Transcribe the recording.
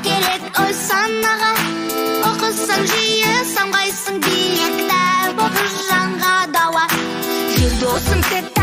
керек ой санаға. Оқысаң жиі самғайсың биікте, боғыз жанға дауа. Жер досым тек